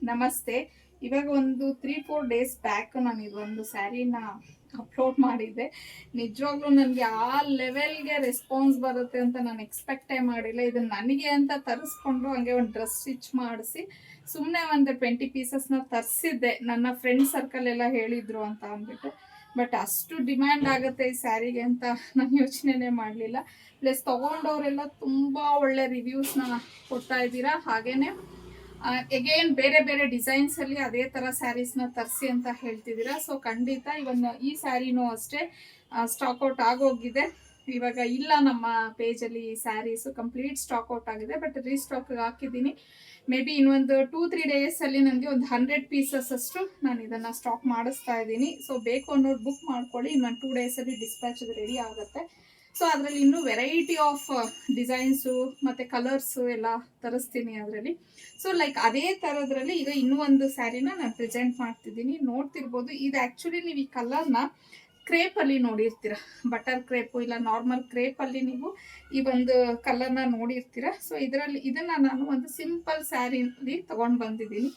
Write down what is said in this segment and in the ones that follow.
ನಮಸ್ತೆ. ಇವಾಗ ಒಂದು 3-4 ಡೇಸ್ ಬ್ಯಾಕ್ ನಾನು ಇದೊಂದು ಸ್ಯಾರಿನ ಅಪ್ಲೋಡ್ ಮಾಡಿದ್ದೆ. ನಿಜವಾಗ್ಲೂ ನನಗೆ ಆ ಲೆವೆಲ್ಗೆ ರೆಸ್ಪಾನ್ಸ್ ಬರುತ್ತೆ ಅಂತ ನಾನು ಎಕ್ಸ್ಪೆಕ್ಟೇ ಮಾಡಿಲ್ಲ. ಇದನ್ನು ನನಗೆ ಅಂತ ತರಿಸ್ಕೊಂಡು ಹಂಗೆ ಒಂದು ಡ್ರೆಸ್ ಸ್ಟಿಚ್ ಮಾಡಿಸಿ ಸುಮ್ಮನೆ ಒಂದು 20 ಪೀಸಸ್ನ ತರಿಸಿದ್ದೆ. ನನ್ನ ಫ್ರೆಂಡ್ ಸರ್ಕಲ್ ಎಲ್ಲ ಹೇಳಿದ್ರು ಅಂತ ಅಂದ್ಬಿಟ್ಟು. ಬಟ್ ಅಷ್ಟು ಡಿಮ್ಯಾಂಡ್ ಆಗುತ್ತೆ ಈ ಸ್ಯಾರಿಗೆ ಅಂತ ನಾನು ಯೋಚನೆನೇ ಮಾಡಲಿಲ್ಲ. ಪ್ಲಸ್ ತೊಗೊಂಡವರೆಲ್ಲ ತುಂಬ ಒಳ್ಳೆ ರಿವ್ಯೂಸ್ನ ಕೊಡ್ತಾ ಇದ್ದೀರಾ. ಹಾಗೇನೆ ಎಗೇನ್ ಬೇರೆ ಬೇರೆ ಡಿಸೈನ್ಸ್ ಅಲ್ಲಿ ಅದೇ ತರ ಸ್ಯಾರೀಸ್ನ ತರಿಸಿ ಅಂತ ಹೇಳ್ತಿದ್ದೀರಾ. ಸೊ ಖಂಡಿತ ಇವನ್ನ ಈ ಸ್ಯಾರಿನೂ ಅಷ್ಟೇ ಸ್ಟಾಕ್ ಔಟ್ ಆಗೋಗಿದೆ. ಇವಾಗ ಇಲ್ಲ ನಮ್ಮ ಪೇಜಲ್ಲಿ ಈ ಸ್ಯಾರೀಸು ಕಂಪ್ಲೀಟ್ ಸ್ಟಾಕ್ ಔಟ್ ಆಗಿದೆ. ಬಟ್ ರೀಸ್ಟಾಕ್ ಹಾಕಿದ್ದೀನಿ. ಮೇ ಬಿ ಇನ್ನೊಂದು 2-3 ಡೇಸಲ್ಲಿ ನನಗೆ ಒಂದು 100 ಪೀಸಸ್ ಅಷ್ಟು ನಾನು ಇದನ್ನು ಸ್ಟಾಕ್ ಮಾಡಿಸ್ತಾ ಇದ್ದೀನಿ. ಸೊ ಬೇಕು ಅನ್ನೋರು ಬುಕ್ ಮಾಡ್ಕೊಳ್ಳಿ. ಇನ್ನೊಂದು 2 ಡೇಸಲ್ಲಿ ಡಿಸ್ಪ್ಯಾಚ್ ರೆಡಿ ಆಗುತ್ತೆ. ಸೊ ಅದರಲ್ಲಿ ಇನ್ನೂ ವೆರೈಟಿ ಆಫ್ ಡಿಸೈನ್ಸು ಮತ್ತು ಕಲರ್ಸು ಎಲ್ಲ ತರಿಸ್ತೀನಿ ಅದರಲ್ಲಿ. ಸೊ ಲೈಕ್ ಅದೇ ಥರದ್ರಲ್ಲಿ ಈಗ ಇನ್ನೂ ಒಂದು ಸ್ಯಾರಿನ ನಾನು ಪ್ರೆಸೆಂಟ್ ಮಾಡ್ತಿದ್ದೀನಿ. ನೋಡ್ತಿರ್ಬೋದು, ಇದು ಆ್ಯಕ್ಚುಲಿ ನೀವು ಈ ಕಲರ್ನ ಕ್ರೇಪಲ್ಲಿ ನೋಡಿರ್ತೀರ. ಬಟರ್ ಕ್ರೇಪು ಇಲ್ಲ ನಾರ್ಮಲ್ ಕ್ರೇಪಲ್ಲಿ ನೀವು ಈ ಒಂದು ಕಲರ್ನ ನೋಡಿರ್ತೀರ. ಸೊ ಇದನ್ನು ನಾನು ಒಂದು ಸಿಂಪಲ್ ಸ್ಯಾರಿಲಿ ತೊಗೊಂಡು ಬಂದಿದ್ದೀನಿ.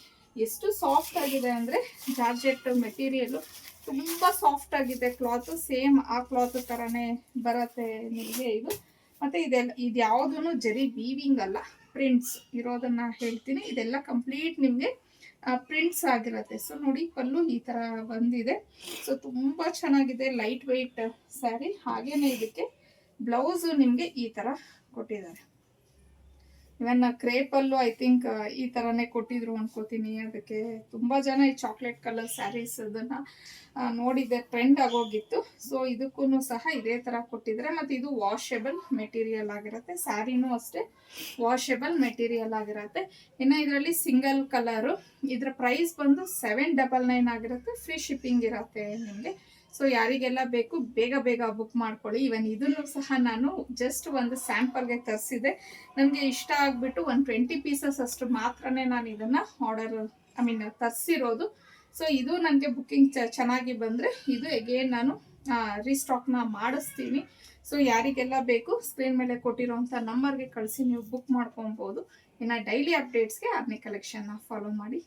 ಎಷ್ಟು ಸಾಫ್ಟ್ ಆಗಿದೆ ಅಂದರೆ ಜಾರ್ಜೆಟ್ ಮೆಟೀರಿಯಲು ತುಂಬ ಸಾಫ್ಟ್ ಆಗಿದೆ. ಕ್ಲಾತು ಸೇಮ್ ಆ ಕ್ಲಾತ್ ಥರನೇ ಬರುತ್ತೆ ನಿಮಗೆ ಇದು. ಮತ್ತು ಇದು ಯಾವುದೂ ಜರಿ ವೀವಿಂಗ್ ಅಲ್ಲ, ಪ್ರಿಂಟ್ಸ್ ಇರೋದನ್ನು ಹೇಳ್ತೀನಿ. ಇದೆಲ್ಲ ಕಂಪ್ಲೀಟ್ ನಿಮಗೆ ಪ್ರಿಂಟ್ಸ್ ಆಗಿರುತ್ತೆ. ಸೊ ನೋಡಿ, ಪಲ್ಲು ಈ ಥರ ಬಂದಿದೆ. ಸೊ ತುಂಬ ಚೆನ್ನಾಗಿದೆ, ಲೈಟ್ ವೆಯ್ಟ್ ಸ್ಯಾರಿ. ಹಾಗೇನೆ ಇದಕ್ಕೆ ಬ್ಲೌಸು ನಿಮಗೆ ಈ ಥರ ಕೊಟ್ಟಿದ್ದಾರೆ. ಇವನ್ ಕ್ರೇಪಲ್ಲೂ ಐ ಥಿಂಕ್ ಈ ಥರನೇ ಕೊಟ್ಟಿದ್ರು ಅನ್ಕೋತೀನಿ. ಅದಕ್ಕೆ ತುಂಬ ಜನ ಈ ಚಾಕ್ಲೇಟ್ ಕಲರ್ ಸ್ಯಾರೀಸ್ ಅದನ್ನು ನೋಡಿದ್ದೆ, ಟ್ರೆಂಡ್ ಆಗೋಗಿತ್ತು. ಸೊ ಇದಕ್ಕೂ ಸಹ ಇದೇ ಥರ ಕೊಟ್ಟಿದ್ದಾರೆ. ಮತ್ತು ಇದು ವಾಷೆಬಲ್ ಮೆಟೀರಿಯಲ್ ಆಗಿರುತ್ತೆ. ಸ್ಯಾರಿನೂ ಅಷ್ಟೇ ವಾಷೆಬಲ್ ಮೆಟೀರಿಯಲ್ ಆಗಿರುತ್ತೆ. ಇನ್ನು ಇದರಲ್ಲಿ ಸಿಂಗಲ್ ಕಲರು, ಇದರ ಪ್ರೈಸ್ ಬಂದು 799 ಆಗಿರುತ್ತೆ. ಫ್ರೀ ಶಿಪ್ಪಿಂಗ್ ಇರುತ್ತೆ ನಿಮಗೆ. ಸೊ ಯಾರಿಗೆಲ್ಲ ಬೇಕು ಬೇಗ ಬೇಗ ಬುಕ್ ಮಾಡ್ಕೊಳ್ಳಿ. ಇವನ್ ಇದನ್ನು ಸಹ ನಾನು ಜಸ್ಟ್ ಒಂದು ಸ್ಯಾಂಪಲ್ಗೆ ತರಿಸಿದೆ. ನನಗೆ ಇಷ್ಟ ಆಗಿಬಿಟ್ಟು ಒಂದು 20 ಪೀಸಸ್ ಅಷ್ಟು ಮಾತ್ರನೇ ನಾನು ಇದನ್ನು ತರಿಸಿರೋದು. ಸೊ ಇದು ನನಗೆ ಬುಕ್ಕಿಂಗ್ ಚೆನ್ನಾಗಿ ಬಂದರೆ ಇದು ಎಗೇನ್ ನಾನು ರೀಸ್ಟಾಕ್ನ ಮಾಡಿಸ್ತೀನಿ. ಸೊ ಯಾರಿಗೆಲ್ಲ ಬೇಕು ಸ್ಕ್ರೀನ್ ಮೇಲೆ ಕೊಟ್ಟಿರೋಂಥ ನಂಬರ್ಗೆ ಕಳಿಸಿ ನೀವು ಬುಕ್ ಮಾಡ್ಕೊಬೋದು. ಇನ್ನು ಡೈಲಿ ಅಪ್ಡೇಟ್ಸ್ಗೆ ಆರ್ನಿ ಕಲೆಕ್ಷನ್ನ ಫಾಲೋ ಮಾಡಿ.